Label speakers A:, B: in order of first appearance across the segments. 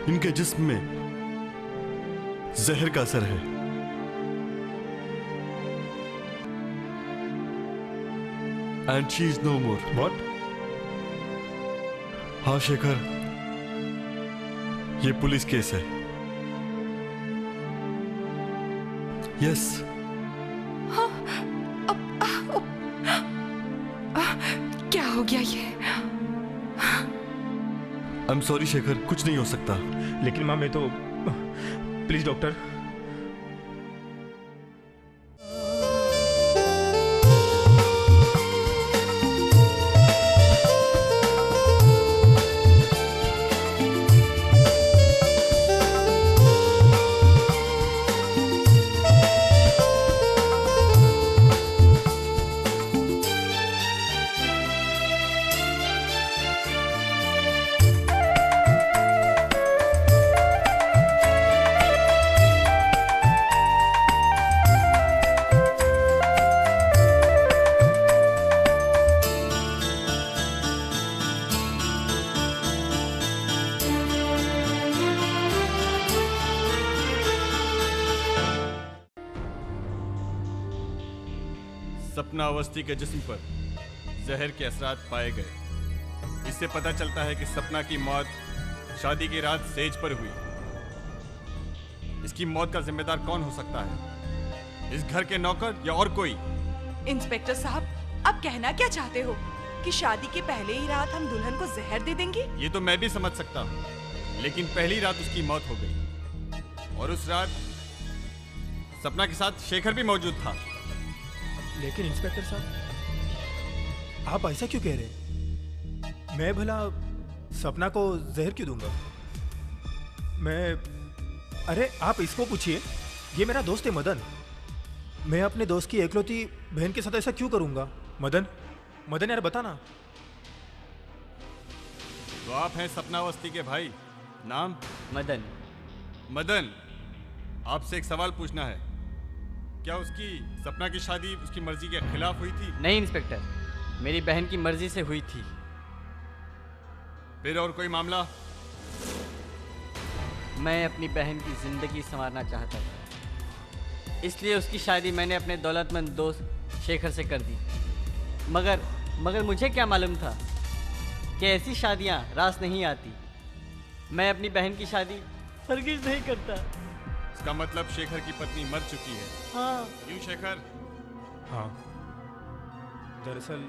A: इनके जिस्म में जहर का असर है। And she is no more.
B: What?
A: हाँ शेखर, ये पुलिस केस है। यस।
C: क्या हो गया ये?
A: आई एम सॉरी शेखर, कुछ नहीं हो सकता।
B: लेकिन माँ मैं तो, प्लीज डॉक्टर।
D: सपना अवस्थी के जिस्म पर जहर के असरात पाए गए। इससे पता चलता है कि सपना की मौत शादी की रात सेज पर हुई। इसकी मौत का जिम्मेदार कौन हो सकता है? इस घर के नौकर या और कोई?
C: इंस्पेक्टर साहब, आप कहना क्या चाहते हो कि शादी के पहले ही रात हम दुल्हन को जहर दे देंगे?
D: ये तो मैं भी समझ सकता हूँ, लेकिन पहली रात उसकी मौत हो गई और उस रात सपना के साथ शेखर भी मौजूद था।
B: लेकिन इंस्पेक्टर साहब, आप ऐसा क्यों कह रहे हैं? मैं भला सपना को जहर क्यों दूंगा? अरे आप इसको पूछिए, ये मेरा दोस्त है मदन। मैं अपने दोस्त की एकलौती बहन के साथ ऐसा क्यों करूंगा? मदन यार बता ना।
D: तो आप हैं सपना अवस्थी के भाई, नाम? मदन, आपसे एक सवाल पूछना है। क्या उसकी सपना की शादी उसकी मर्जी के खिलाफ हुई थी?
E: नहीं इंस्पेक्टर, मेरी बहन की मर्जी से हुई थी।
D: फिर और कोई मामला?
E: मैं अपनी बहन की जिंदगी संवारना चाहता था, इसलिए उसकी शादी मैंने अपने दौलतमंद दोस्त शेखर से कर दी। मगर मुझे क्या मालूम था कि ऐसी शादियां रास नहीं आती। मैं अपनी बहन की शादी हरगिज नहीं करता।
D: इसका मतलब शेखर की पत्नी मर चुकी है।
E: हाँ।
D: यूं शेखर?
B: हाँ, दरअसल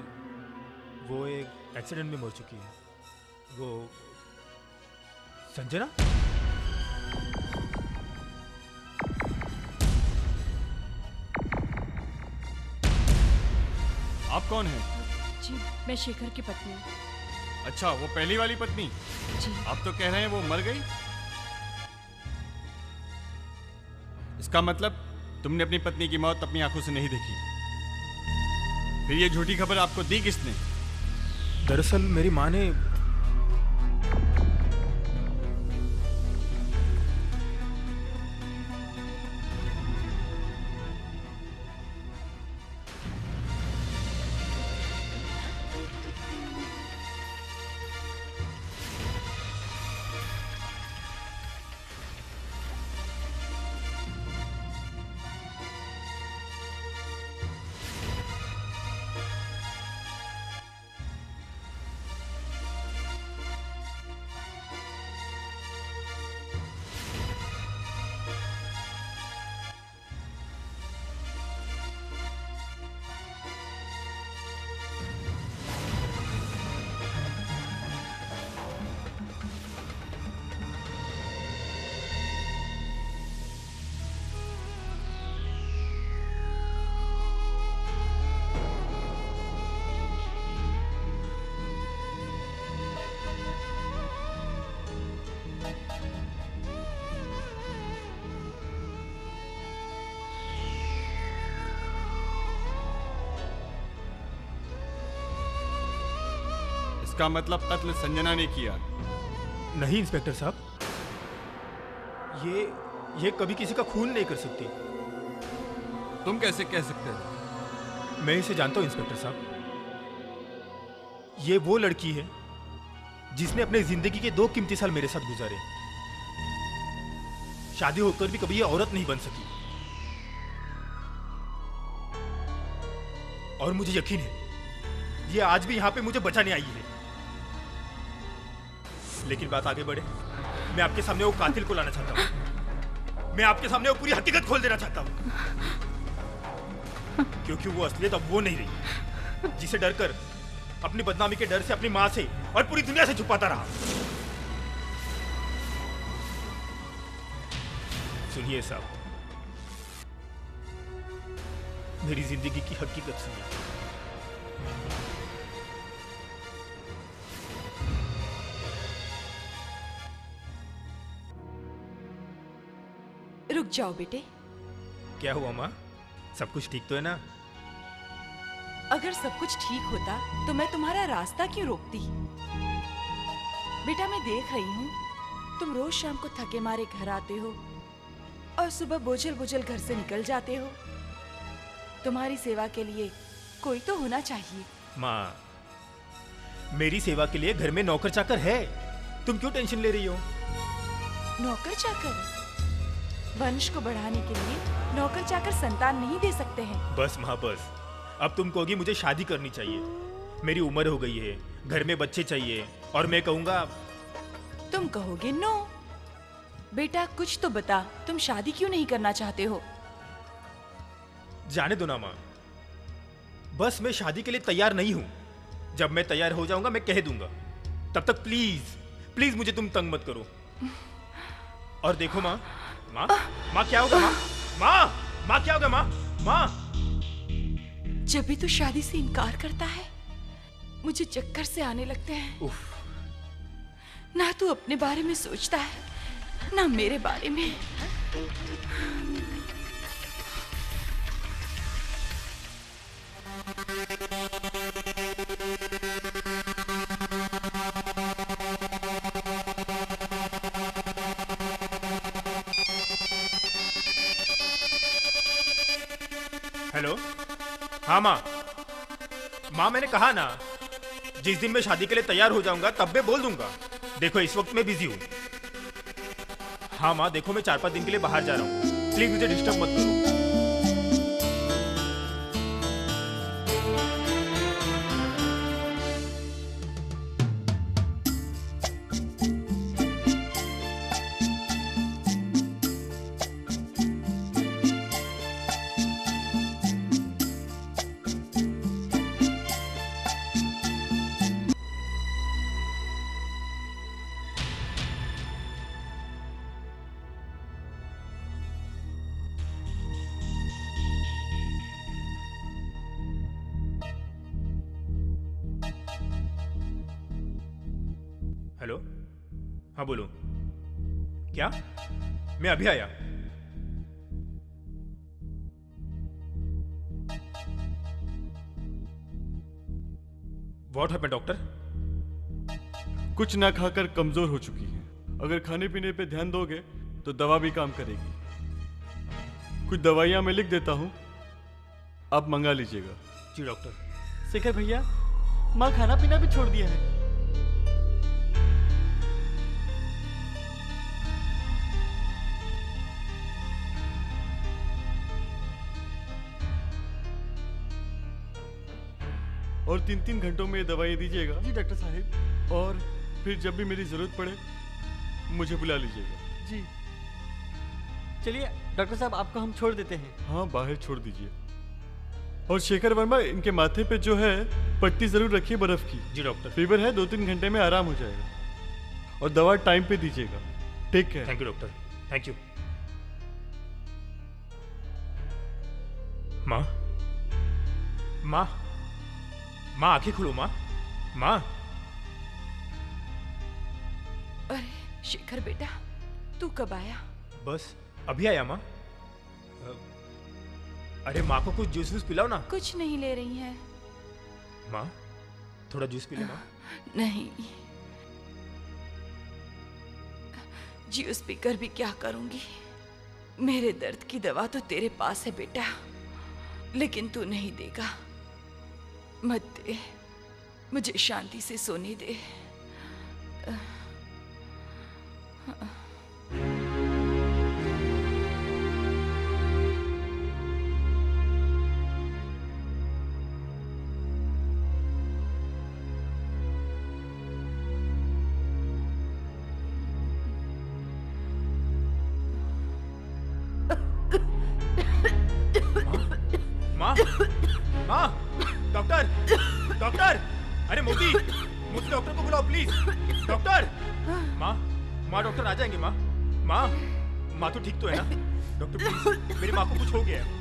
B: वो एक एक्सीडेंट में मर चुकी है। वो संजना?
D: आप कौन हैं?
F: जी, मैं शेखर की पत्नी हूँ।
D: अच्छा, वो पहली वाली पत्नी?
F: जी।
D: आप तो कह रहे हैं वो मर गई। इसका मतलब तुमने अपनी पत्नी की मौत अपनी आंखों से नहीं देखी। फिर ये झूठी खबर आपको दी किसने?
B: दरअसल मेरी माँ ने।
D: इसका मतलब कत्ल संजना ने किया?
B: नहीं इंस्पेक्टर साहब, ये कभी किसी का खून नहीं कर सकती।
D: तुम कैसे कह सकते हो?
B: मैं इसे जानता हूं इंस्पेक्टर साहब। ये वो लड़की है जिसने अपनी जिंदगी के 2 कीमती साल मेरे साथ गुजारे। शादी होकर भी कभी ये औरत नहीं बन सकी। और मुझे यकीन है ये आज भी यहां पे मुझे बचाने आई है। लेकिन बात आगे बढ़े, मैं आपके सामने वो कातिल को लाना चाहता हूं। मैं आपके सामने वो पूरी हकीकत खोल देना चाहता हूं, क्योंकि वो असलियत अब वो नहीं रही जिसे डरकर, अपनी बदनामी के डर से अपनी मां से और पूरी दुनिया से छुपाता रहा। सुनिए साहब, मेरी जिंदगी की हकीकत सुनिए।
C: रुक जाओ बेटे।
B: क्या हुआ माँ? सब कुछ ठीक तो है ना?
C: अगर सब कुछ ठीक होता तो मैं तुम्हारा रास्ता क्यों रोकती? बेटा मैं देख रही हूँ तुम रोज शाम को थके मारे घर आते हो और सुबह बोझल बोझल घर से निकल जाते हो। तुम्हारी सेवा के लिए कोई तो होना चाहिए।
B: माँ, मेरी सेवा के लिए घर में नौकर चाकर है, तुम क्यों टेंशन ले रही हो?
C: नौकर चाकर? वंश को बढ़ाने के लिए नौकर चाकर संतान नहीं दे सकते हैं।
B: बस माँ बस, अब तुम कहोगी मुझे शादी करनी चाहिए, मेरी उम्र हो गई है, घर में बच्चे चाहिए, और मैं कहूँगा।
C: तुम कहोगे नो। बेटा कुछ तो बता, तुम शादी क्यों नहीं करना चाहते हो?
B: जाने दो ना माँ, बस मैं शादी के लिए तैयार नहीं हूँ। जब मैं तैयार हो जाऊंगा मैं कह दूंगा, तब तक प्लीज प्लीज मुझे तुम तंग मत करो। और देखो माँ, माँ माँ क्या होगा माँ? माँ माँ क्या होगा माँ? माँ
C: जब भी तू शादी से इनकार करता है मुझे चक्कर से आने लगते हैं।
B: उफ।
C: ना तू अपने बारे में सोचता है ना मेरे बारे में।
B: हेलो, हाँ माँ। माँ मैंने कहा ना, जिस दिन मैं शादी के लिए तैयार हो जाऊंगा तब मैं बोल दूंगा। देखो इस वक्त मैं बिजी हूँ। हाँ माँ देखो, मैं 4-5 दिन के लिए बाहर जा रहा हूँ, प्लीज मुझे डिस्टर्ब मत करो। हेलो, हाँ बोलो। क्या? मैं अभी आया। What happened doctor?
D: कुछ ना खाकर कमजोर हो चुकी है। अगर खाने पीने पे ध्यान दोगे तो दवा भी काम करेगी। कुछ दवाइयां मैं लिख देता हूँ, आप मंगा लीजिएगा।
B: जी डॉक्टर।
E: शेखर भैया, माँ खाना पीना भी छोड़ दिया है।
D: और 3-3 घंटों में ये दवाई दीजिएगा।
E: जी डॉक्टर साहब।
D: और फिर जब भी मेरी जरूरत पड़े मुझे बुला लीजिएगा।
E: जी चलिए डॉक्टर साहब, आपको हम छोड़ देते हैं।
D: हाँ बाहर छोड़ दीजिए। और शेखर वर्मा, इनके माथे पे जो है पट्टी जरूर रखिए बर्फ की।
B: जी डॉक्टर।
D: फीवर है, 2-3 घंटे में आराम हो जाएगा। और दवा टाइम पे दीजिएगा। Take care.
B: Thank you doctor, thank you. माँ, माँ, माँ आंखें खोलो माँ। माँ।
C: अरे शेखर बेटा, तू कब आया?
B: बस अभी आया माँ। अरे माँ को कुछ जूस वूस पिलाओ ना।
C: कुछ नहीं ले रही है।
B: माँ थोड़ा जूस पी ले माँ।
C: नहीं, जूस पीकर भी क्या करूंगी? मेरे दर्द की दवा तो तेरे पास है बेटा, लेकिन तू नहीं देगा। मत दे, मुझे शांति से सोने दे।
B: माँ, माँ, डॉक्टर, डॉक्टर, अरे मोती, मोती डॉक्टर को बुलाओ प्लीज, डॉक्टर। माँ, माँ डॉक्टर आ जाएंगे माँ, माँ, माँ तो ठीक तो है ना? डॉक्टर प्लीज, मेरी माँ को कुछ हो गया है।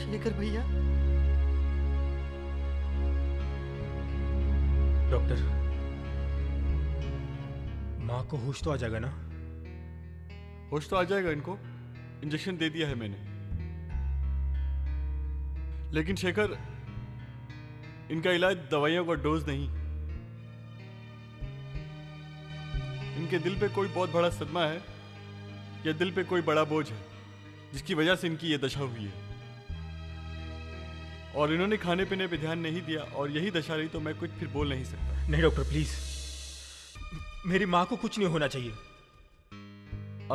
E: शेखर भैया,
B: डॉक्टर, माँ को होश तो आ जाएगा ना?
D: होश तो आ जाएगा इनको, इंजेक्शन दे दिया है मैंने। लेकिन शेखर, इनका इलाज दवाइयों का डोज नहीं। इनके दिल पे कोई बहुत बड़ा सदमा है या दिल पे कोई बड़ा बोझ है जिसकी वजह से इनकी ये दशा हुई है। और इन्होंने खाने पीने पे ध्यान नहीं दिया और यही दशा रही तो मैं कुछ फिर बोल नहीं सकता।
B: नहीं डॉक्टर प्लीज, मेरी माँ को कुछ नहीं होना चाहिए।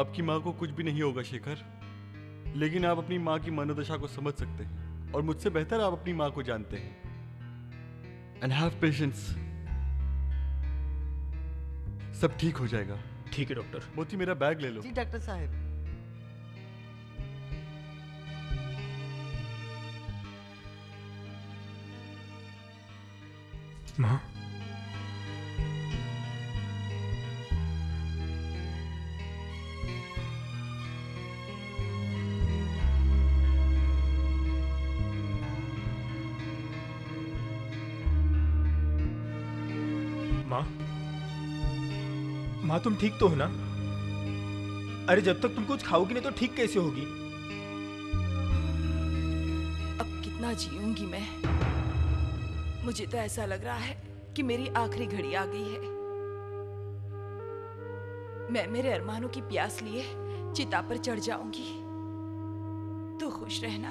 D: आपकी माँ को कुछ भी नहीं होगा शेखर, लेकिन आप अपनी माँ की मनोदशा को समझ सकते हैं और मुझसे बेहतर आप अपनी माँ को जानते हैं। एंड हैव पेशेंस, सब ठीक हो जाएगा।
B: ठीक है डॉक्टर।
D: मोती मेरा बैग ले लो।
E: जी डॉक्टर साहब।
B: माँ, माँ, माँ तुम ठीक तो हो ना? अरे जब तक तुम कुछ खाओगी नहीं तो ठीक कैसे होगी?
C: अब कितना जीऊंगी मैं? मुझे तो ऐसा लग रहा है कि मेरी आखिरी घड़ी आ गई है। मैं मेरे अरमानों की प्यास लिए चिता पर चढ़ जाऊंगी। तो खुश रहना।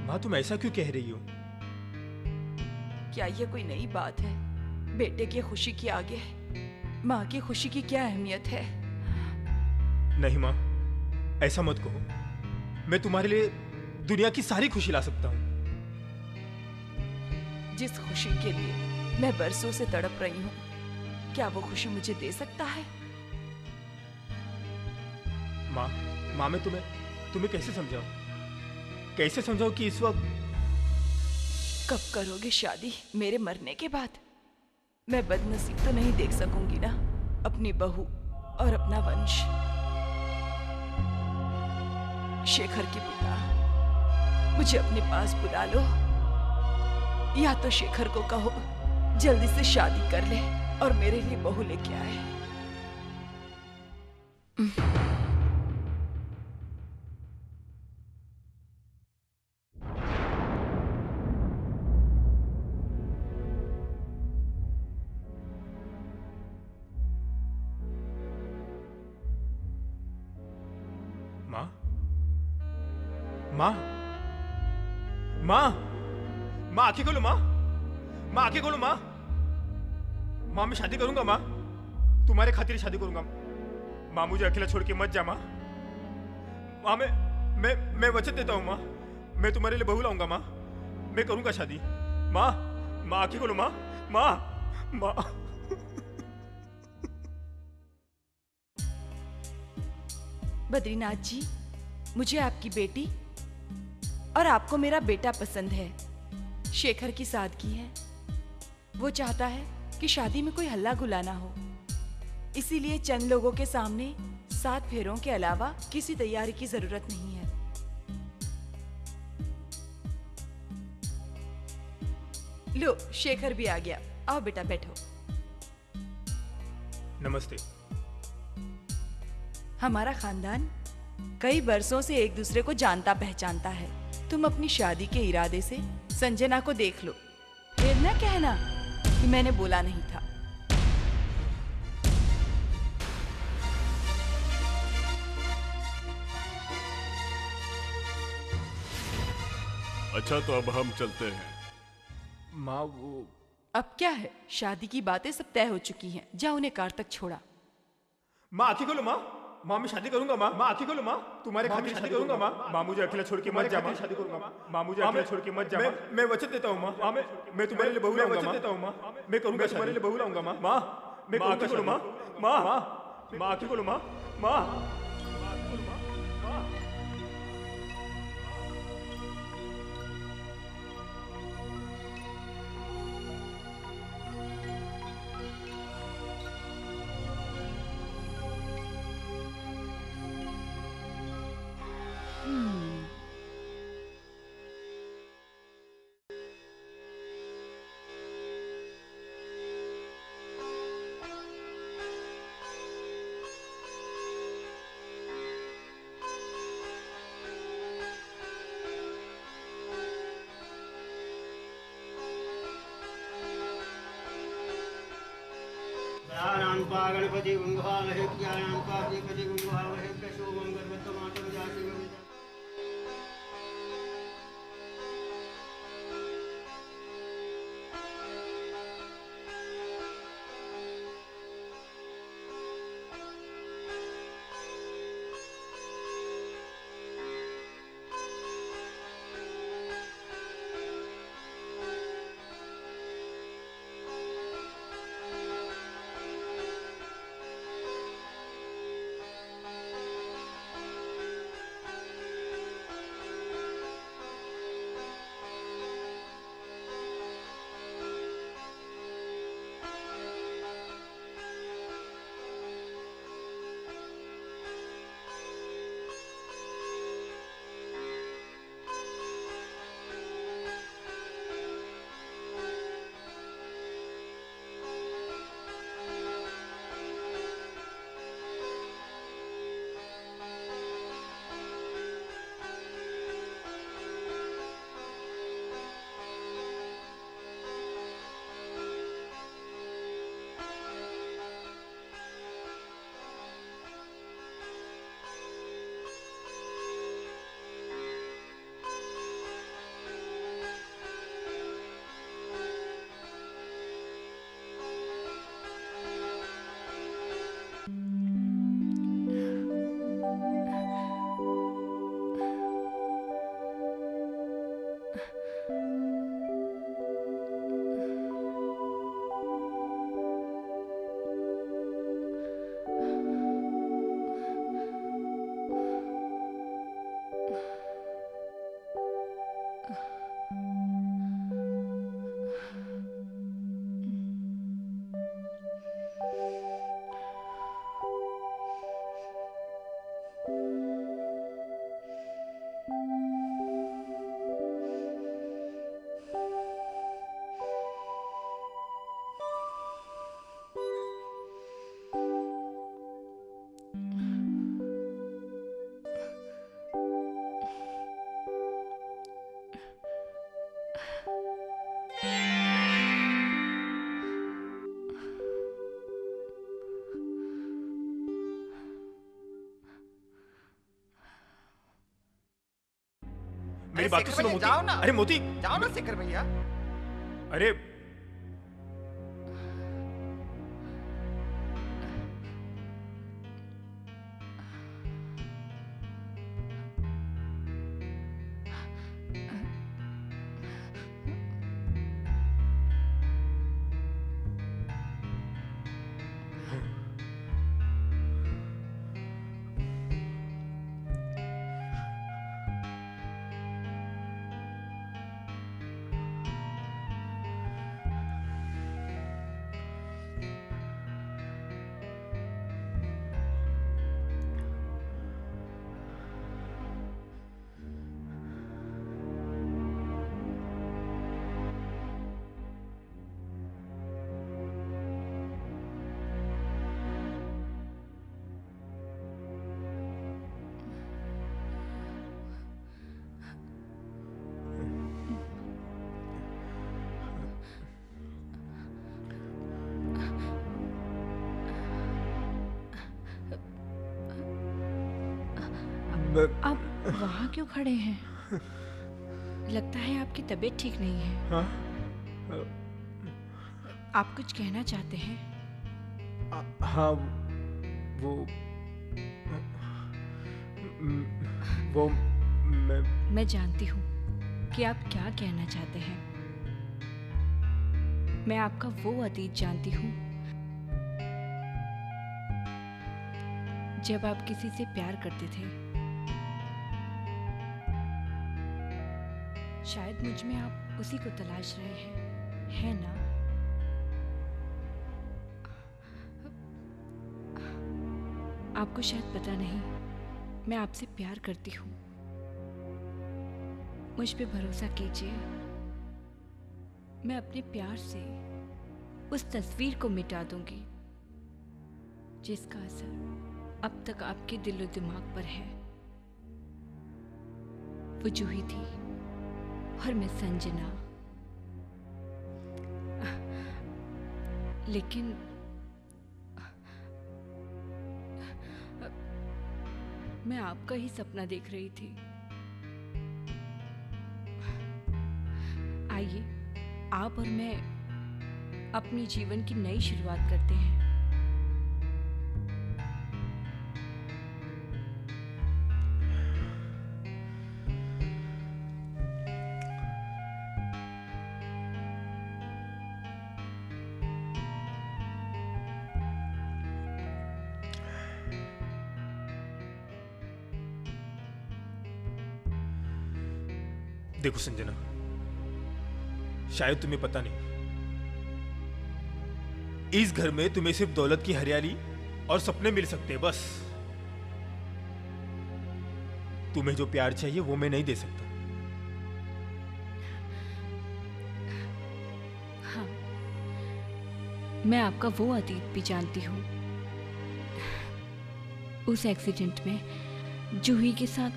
B: माँ तुम ऐसा क्यों कह रही हो?
C: क्या ये कोई नई बात है? बेटे की खुशी के आगे माँ की खुशी की क्या अहमियत है?
B: नहीं माँ, ऐसा मत कहो। मैं तुम्हारे लिए दुनिया की सारी खुशी ला सकता हूँ।
C: जिस खुशी के लिए मैं बरसों से तड़प रही हूँ, क्या वो खुशी मुझे दे सकता है?
B: माँ, माँ मैं तुम्हें कैसे समझाऊं? कैसे समझाऊं कि इस वक्त?
C: कब करोगे शादी? मेरे मरने के बाद? मैं बदनसीब तो नहीं देख सकूंगी ना अपनी बहू और अपना वंश। शेखर के पिता, मुझे अपने पास बुला लो, या तो शेखर को कहो जल्दी से शादी कर ले और मेरे लिए बहू लेके आए।
B: माँ, माँ, माँ, माँ आंखें खोलो। माँ, माँ आंखें खोलो। माँ, माँ मैं शादी करूंगा। माँ तुम्हारे खातिर शादी करूंगा। माँ मुझे अकेला छोड़ के मत जा। माँ, माँ मैं वचन देता हूँ। माँ मैं तुम्हारे लिए बहू लाऊंगा। माँ मैं करूंगा शादी। माँ, माँ आंखें खोलो। माँ, माँ, माँ।
C: बद्रीनाथ जी, मुझे आपकी बेटी और आपको मेरा बेटा पसंद है। शेखर की सादगी है। वो चाहता है कि शादी में कोई हल्ला गुल्ला ना हो, इसीलिए चंद लोगों के सामने 7 फेरों के अलावा किसी तैयारी की जरूरत नहीं है। लो, शेखर भी आ गया। आओ बेटा बैठो।
B: नमस्ते।
C: हमारा खानदान कई बरसों से एक दूसरे को जानता पहचानता है। तुम अपनी शादी के इरादे से संजना को देख लो, फिर न कहना कि मैंने बोला नहीं था।
D: अच्छा तो अब हम चलते हैं।
B: माँ वो
C: अब क्या है, शादी की बातें सब तय हो चुकी हैं। जाओ उन्हें कार तक छोड़ा।
B: माँ आंखें खोलो माँ। माँ मैं शादी करूंगा माँ। माँ आंखें खोलो माँ। तुम्हारे खातिर शादी करूंगा माँ। माँ मुझे अकेला छोड़ के मत जा माँ। शादी करूंगा माँ। माँ मुझे अकेला छोड़ के मत जा। मैं वचन देता हूँ माँ। मैं तुम्हारे लिए बहू लाऊंगा। वचन देता हूँ माँ। मैं करूंगा तुम्हारे लिए बहू लाऊंगा माँ। माँ मैं आंखें खोलो माँ। माँ माँ आंखें खोलो माँ। माँ
G: ज्ञानान्त्वा गणपति गुंहावहे ज्ञानान्त्वा गणपति गुंहावहे कशोमं गर्भत्वमातं जाति
B: मेरी बात तो सुनो मोती।
H: जाओ ना।
B: अरे मोती
H: जाओ ना शेखर भैया।
B: अरे
F: आप वहाँ क्यों खड़े हैं? लगता है आपकी तबीयत ठीक नहीं है।
B: हाँ?
F: आप कुछ कहना चाहते हैं?
B: हाँ, वो
F: मैं जानती हूँ कि आप क्या कहना चाहते हैं। मैं आपका वो अतीत जानती हूँ जब आप किसी से प्यार करते थे। शायद मुझ में आप उसी को तलाश रहे हैं, है ना? आपको शायद पता नहीं, मैं आपसे प्यार करती हूँ। मुझ पे भरोसा कीजिए। मैं अपने प्यार से उस तस्वीर को मिटा दूंगी जिसका असर अब तक आपके दिलो दिमाग पर है। वो जूही थी और मैं संजना। लेकिन मैं आपका ही सपना देख रही थी। आइए, आप और मैं अपनी जीवन की नई शुरुआत करते हैं।
B: देखो संजना, शायद तुम्हें पता नहीं, इस घर में तुम्हें सिर्फ दौलत की हरियाली और सपने मिल सकते हैं, बस। तुम्हें जो प्यार चाहिए वो मैं नहीं दे सकता।
F: हाँ, मैं आपका वो अतीत भी जानती हूँ। उस एक्सीडेंट में जूही के साथ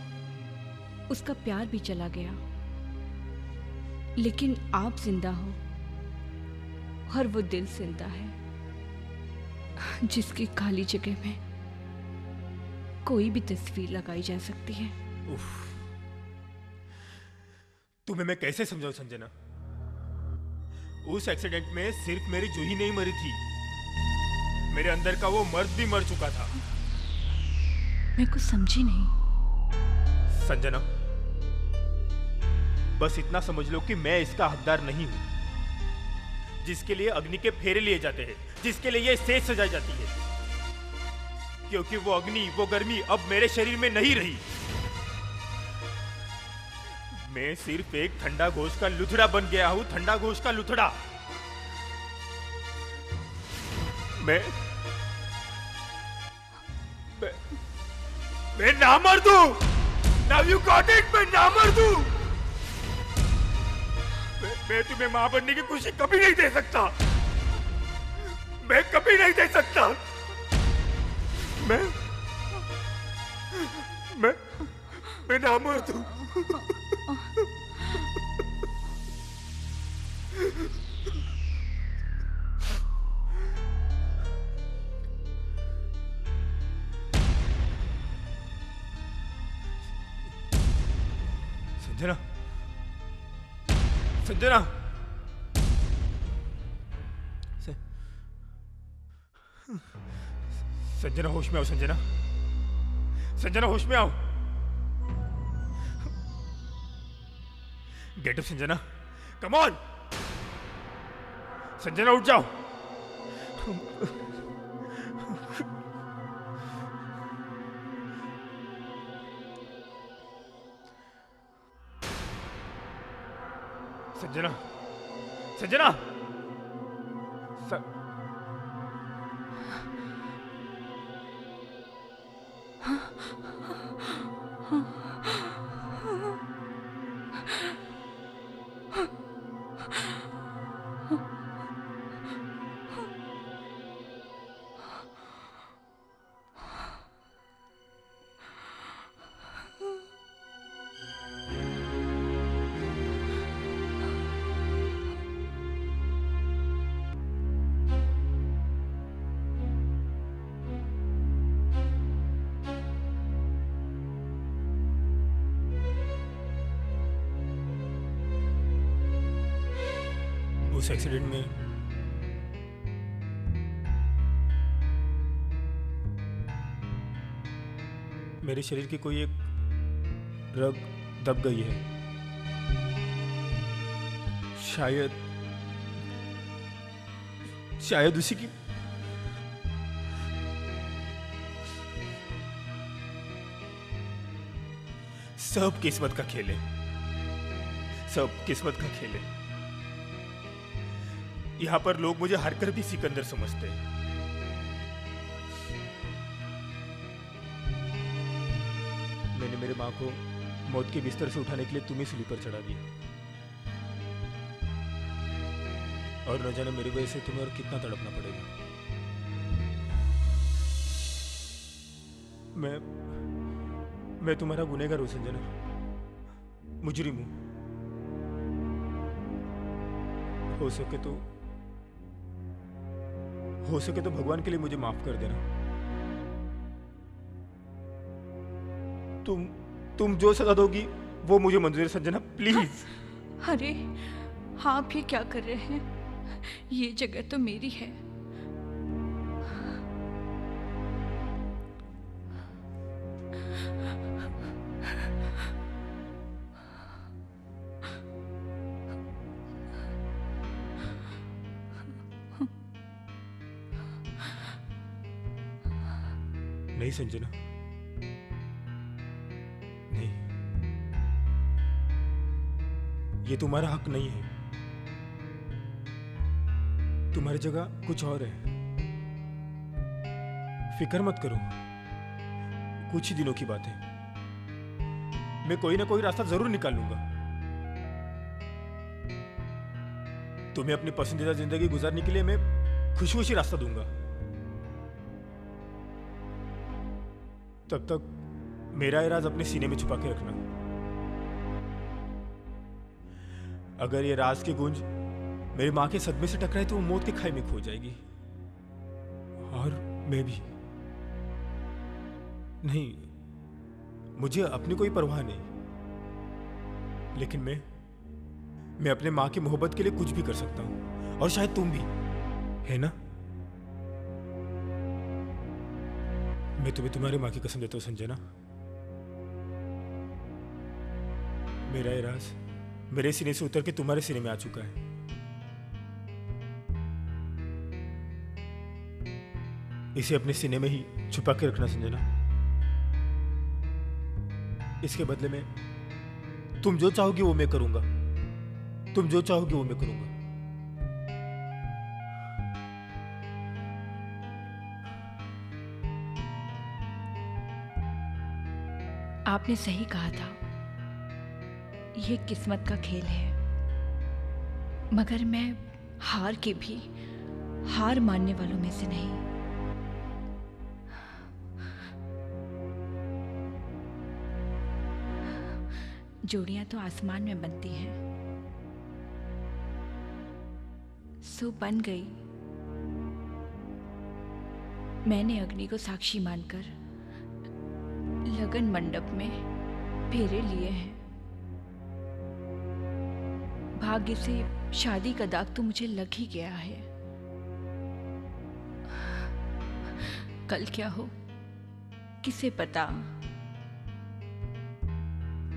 F: उसका प्यार भी चला गया, लेकिन आप जिंदा हो और वो दिल जिंदा है जिसकी खाली जगह में कोई भी तस्वीर लगाई जा सकती है।
B: उफ, तुम्हें मैं कैसे समझाऊं संजना? उस एक्सीडेंट में सिर्फ मेरी जूही नहीं मरी थी, मेरे अंदर का वो मर्द भी मर चुका था।
F: मैं कुछ समझी नहीं।
B: संजना, बस इतना समझ लो कि मैं इसका हकदार नहीं हूं, जिसके लिए अग्नि के फेरे लिए जाते हैं, जिसके लिए ये स्टेज सजाई जाती है, क्योंकि वो अग्नि, वो गर्मी अब मेरे शरीर में नहीं रही। मैं सिर्फ एक ठंडा गोश्त का लुथड़ा बन गया हूं, ठंडा गोश्त का लुथड़ा। मैं नामर्द हूं। Now you got it, मैं नामर्द हूं। मैं तुम्हें मां बनने की खुशी कभी नहीं दे सकता। मैं कभी नहीं दे सकता। मैं नामर्द हूं। संजना, संजना, संजना होश में आओ। संजना, संजना होश में आओ। Get up Sanjana, come on. Sanjana उठ जाओ। संजना, संजना, उस एक्सीडेंट में मेरे शरीर की कोई एक रग दब गई है। शायद उसी की सब किस्मत का खेल है, सब किस्मत का खेल है। यहां पर लोग मुझे हारकर भी सिकंदर समझते हैं। मैंने मेरे मां को मौत के बिस्तर से उठाने के लिए तुम्हें स्लीपर चढ़ा दिया, और न जाने मेरी वजह से तुम्हें और कितना तड़पना पड़ेगा। मैं तुम्हारा गुनहगार हूं संजना, मुजरिम हूं। हो सके तो भगवान के लिए मुझे माफ कर देना। तुम जो सजा दोगी वो मुझे मंजूर है संजना, प्लीज।
F: अरे आप ये क्या कर रहे हैं? ये जगह तो मेरी है।
B: नहीं संजना, नहीं, ये तुम्हारा हक नहीं है। तुम्हारी जगह कुछ और है। फिक्र मत करो, कुछ ही दिनों की बात है। मैं कोई ना कोई रास्ता जरूर निकाल लूंगा। तुम्हें अपनी पसंदीदा जिंदगी गुजारने के लिए मैं खुशी खुशी रास्ता दूंगा। तब तक मेरा ये राज अपने सीने में छुपा के रखना। अगर ये राज की गूंज मेरी मां के सदमे से टकराए तो वो मौत के खाई में खो जाएगी, और मैं भी। नहीं, मुझे अपनी कोई परवाह नहीं, लेकिन मैं अपने मां की मोहब्बत के लिए कुछ भी कर सकता हूं, और शायद तुम भी, है ना? मैं तुम्हें तुम्हारी मां की कसम देता हूं संजना, मेरा ये राज मेरे सीने से उतर के तुम्हारे सीने में आ चुका है। इसे अपने सीने में ही छुपा के रखना संजना। इसके बदले में तुम जो चाहोगी वो मैं करूंगा, तुम जो चाहोगी वो मैं करूंगा।
F: आपने सही कहा था, ये किस्मत का खेल है। मगर मैं हार के भी हार मानने वालों में से नहीं। जोड़ियां तो आसमान में बनती हैं, सो बन गई। मैंने अग्नि को साक्षी मानकर लगन मंडप में फेरे लिए हैं। भाग्य से शादी का दाग तो मुझे लग ही गया है। कल क्या हो किसे पता,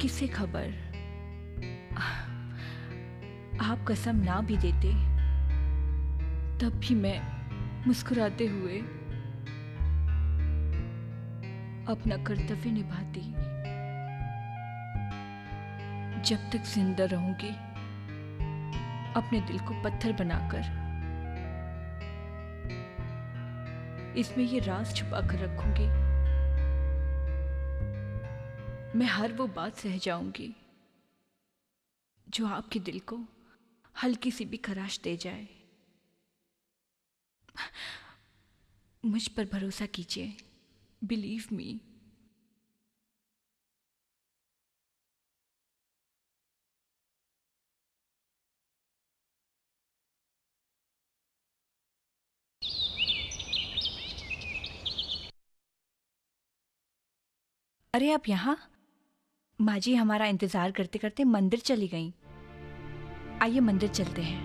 F: किसे खबर। आप कसम ना भी देते तब भी मैं मुस्कुराते हुए अपना कर्तव्य निभाती। जब तक जिंदा रहूंगी अपने दिल को पत्थर बनाकर इसमें ये राज छुपा कर रखूंगी। मैं हर वो बात सह जाऊंगी जो आपके दिल को हल्की सी भी खराश दे जाए। मुझ पर भरोसा कीजिए, बिलीव मी। अरे आप यहाँ? माँ जी हमारा इंतजार करते करते मंदिर चली गईं। आइए मंदिर चलते हैं।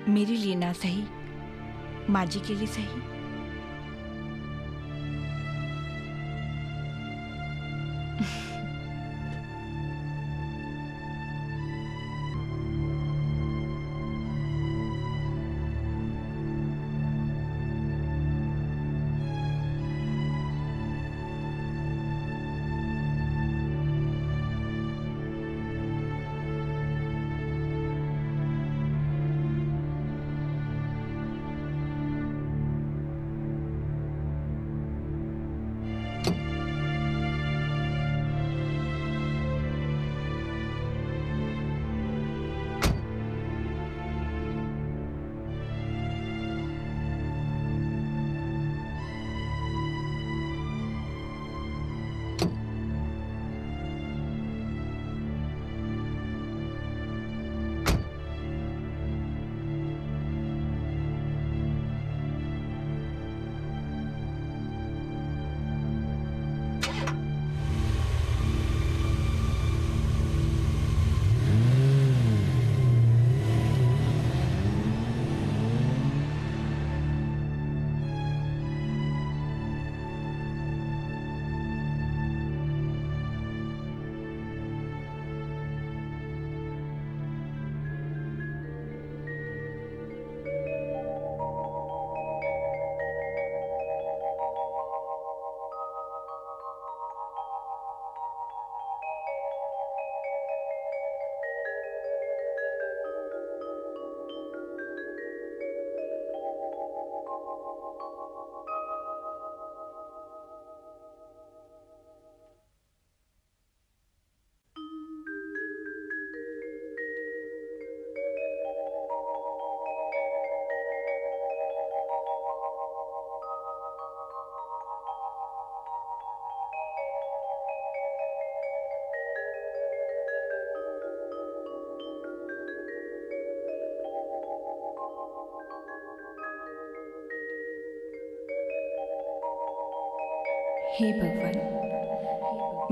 F: मेरे लिए ना सही, माँ जी के लिए सही। हे भगवान,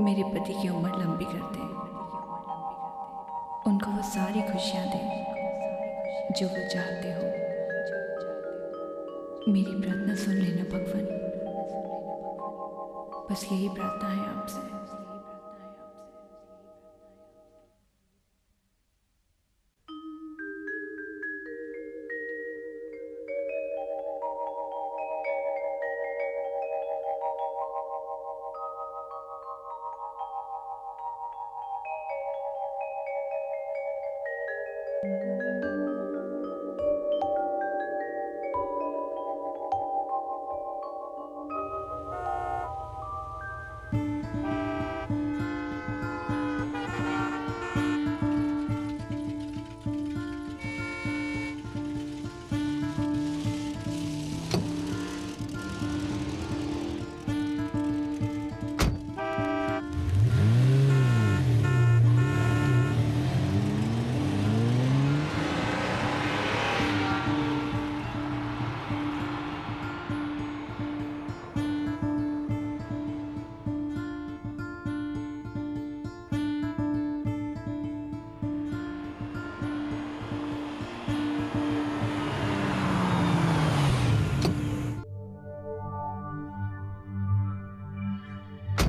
F: मेरे पति की उम्र लंबी कर दे, उनको वो सारी खुशियाँ दे जो वो चाहते हो। मेरी प्रार्थना सुन लेना भगवान, बस यही प्रार्थना है आपसे।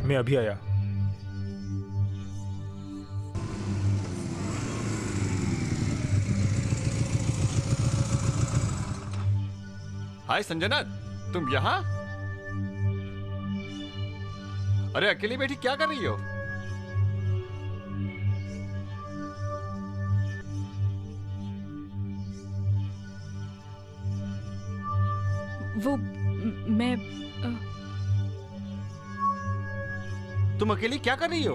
B: मैं अभी आया।
D: हाय संजना, तुम यहाँ? अरे अकेली बैठी क्या कर रही हो?
F: वो मैं
D: तुम अकेली क्या कर रही हो?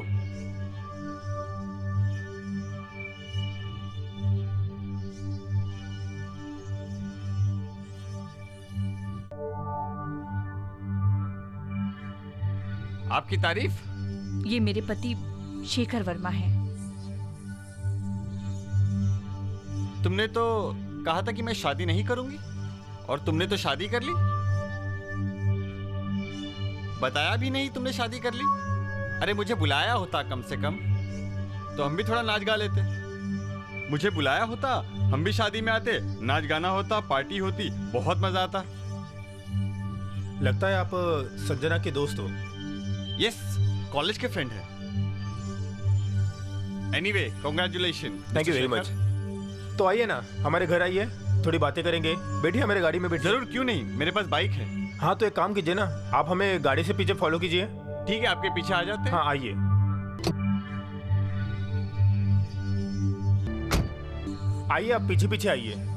D: आपकी तारीफ?
F: ये मेरे पति शेखर वर्मा हैं।
D: तुमने तो कहा था कि मैं शादी नहीं करूंगी, और तुमने तो शादी कर ली। बताया भी नहीं तुमने शादी कर ली। अरे मुझे बुलाया होता कम से कम, तो हम भी थोड़ा नाच गा लेते। मुझे बुलाया होता, हम भी शादी में आते, नाच गाना होता, पार्टी होती, बहुत मजा आता।
B: लगता है आप संजना के दोस्त हो।
D: यस, कॉलेज के फ्रेंड हैं। Anyway, congratulation.
B: Thank you very much. तो आइए ना, हमारे घर आइए, थोड़ी बातें करेंगे। बैठिए हमारे गाड़ी में बैठिए।
D: जरूर, क्यों नहीं, मेरे पास बाइक है।
B: हाँ तो एक काम कीजिए ना, आप हमें गाड़ी से पीछे फॉलो कीजिए।
D: ठीक है, आपके पीछे आ जाते हैं।
B: हाँ आइए। आइए, आप पीछे पीछे आइए।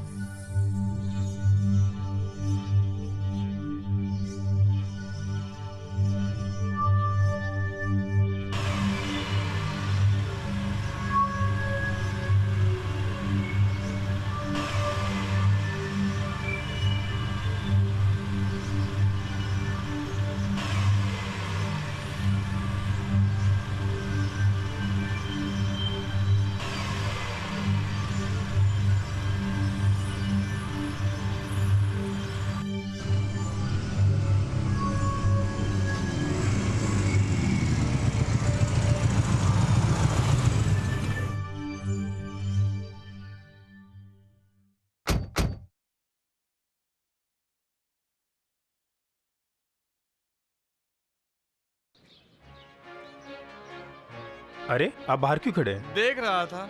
B: अरे आप बाहर क्यों खड़े हैं?
D: देख रहा था,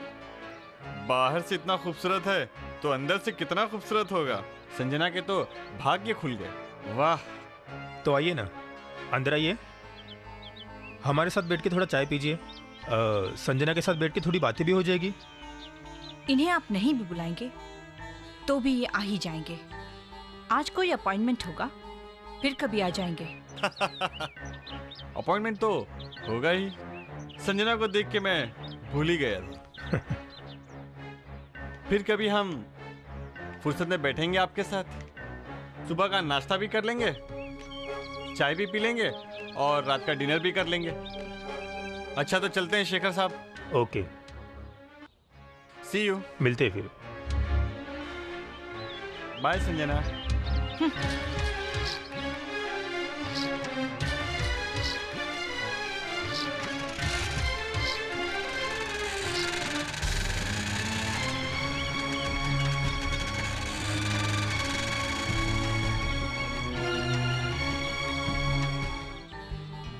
D: बाहर से इतना खूबसूरत है तो अंदर से कितना खूबसूरत होगा। संजना के तो भाग्य खुल गए। वाह।
B: तो आइए ना, अंदर आइए, हमारे साथ बैठ के थोड़ा चाय पीजिए। संजना के साथ बैठ के थोड़ी बातें भी हो जाएगी।
F: इन्हें आप नहीं भी बुलाएंगे तो भी ये आ ही जाएंगे। आज कोई अपॉइंटमेंट होगा, फिर कभी आ जाएंगे।
D: अपॉइंटमेंट तो होगा ही। संजना को देख के मैं भूल ही गया था। फिर कभी हम फुर्सत में बैठेंगे आपके साथ, सुबह का नाश्ता भी कर लेंगे, चाय भी पी लेंगे और रात का डिनर भी कर लेंगे। अच्छा तो चलते हैं Shekhar sahab.
B: Okay,
D: see you.
B: मिलते हैं फिर।
D: बाय संजना।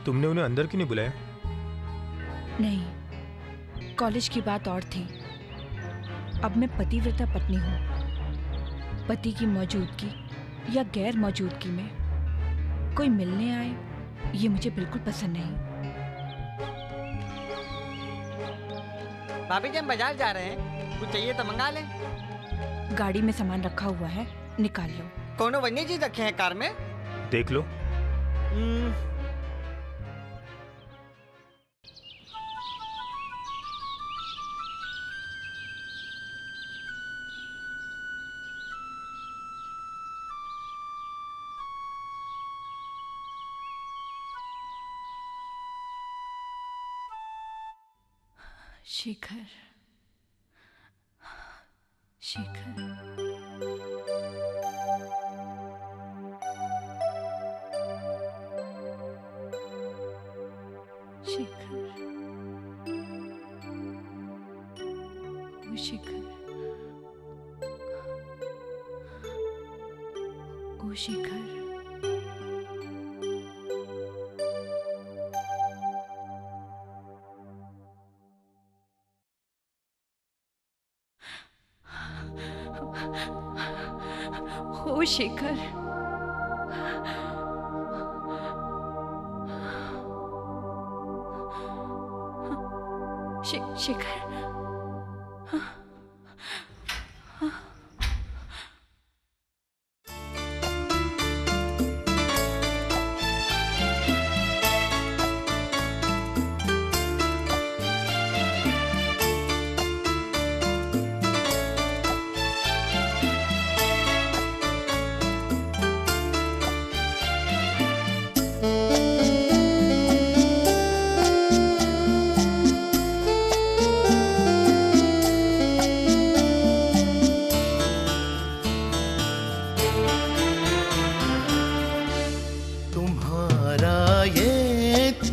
B: तुमने उन्हें अंदर क्यों नहीं बुलाया?
F: नहीं, कॉलेज की बात और थी। अब मैं पतिव्रता पत्नी हूँ। पति की मौजूदगी या गैर मौजूदगी में कोई मिलने आए, ये मुझे बिल्कुल पसंद नहीं।
E: भाभी जी हम बाजार जा रहे हैं, कुछ चाहिए तो मंगा लें।
F: गाड़ी में सामान रखा हुआ है, निकाल लो।
E: कोनो वन्य चीज रखे हैं कार में?
B: देख लो।
F: शेखर, शेखर, शेखर, ओ शेखर, ओ शेखर। ओ शेखर, शेखर।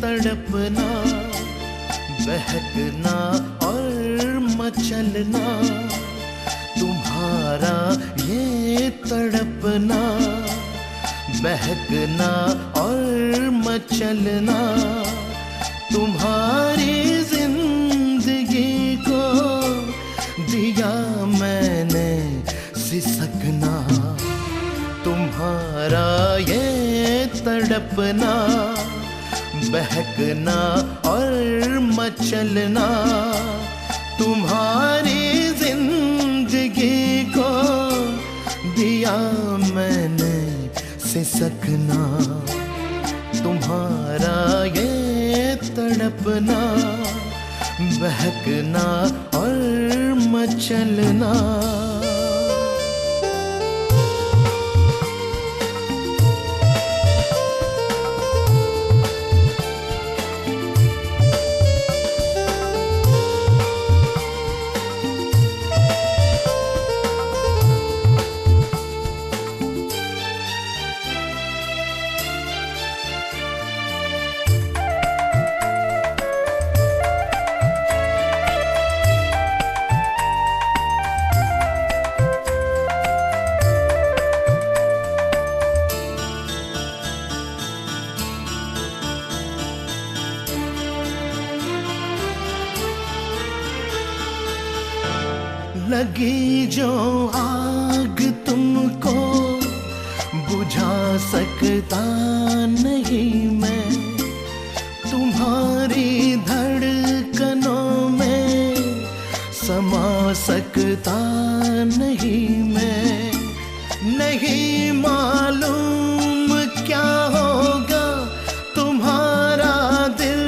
H: तड़पना, बहकना और मचलना, तुम्हारा तुम्हारा ये तड़पना, बहकना और मचलना, तुम्हारी जिंदगी को दिया मैंने सिसकना। तुम्हारा ये तड़पना, बहकना और मचलना, तुम्हारी जिंदगी को दिया मैंने सिसकना। तुम्हारा ये तड़पना, बहकना और मचलना। लगी जो आग तुमको बुझा सकता नहीं मैं, तुम्हारी धड़कनों में समा सकता नहीं मैं। नहीं मालूम क्या होगा तुम्हारा दिल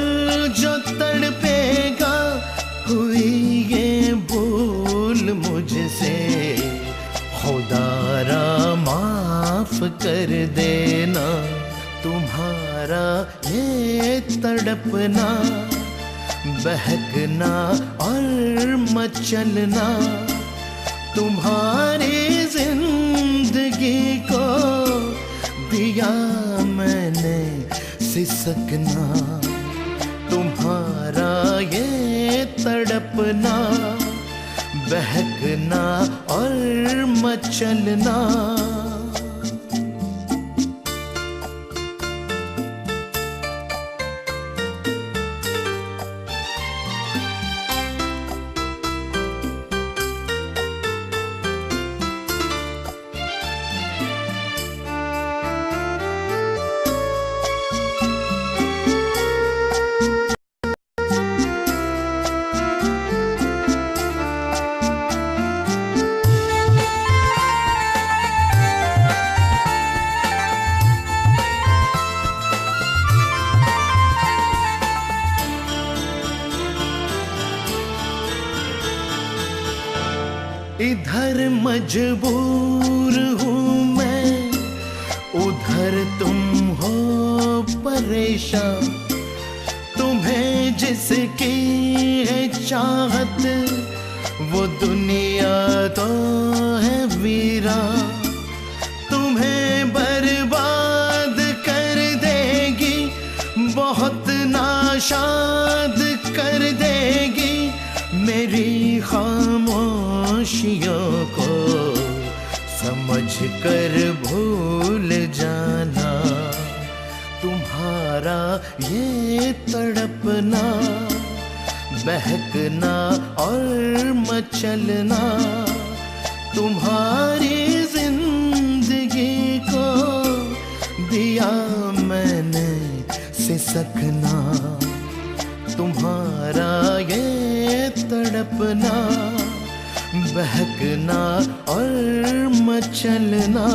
H: जो तड़पेगा, हुई ये भूल मुझसे खुदारा माफ कर देना। तुम्हारा ये तड़पना, बहकना और मचलना, तुम्हारी जिंदगी को दिया मैंने सिसकना। तुम्हारा ये तड़पना, बहकना और मचलना। इधर मजबूर हूँ मैं, उधर तुम हो परेशान। तुम्हें जिसकी है चाहत वो दुनिया तो है वीरान। तुम्हें बर्बाद कर देगी, बहुत नाशाद कर देगी मेरी खामोशियों को समझ कर भूल जाना। तुम्हारा ये तड़पना, बहकना और मचलना, तुम्हारी जिंदगी को दिया मैंने सिसकना। तुम्हारा ये तड़पना, बहकना और मचलना।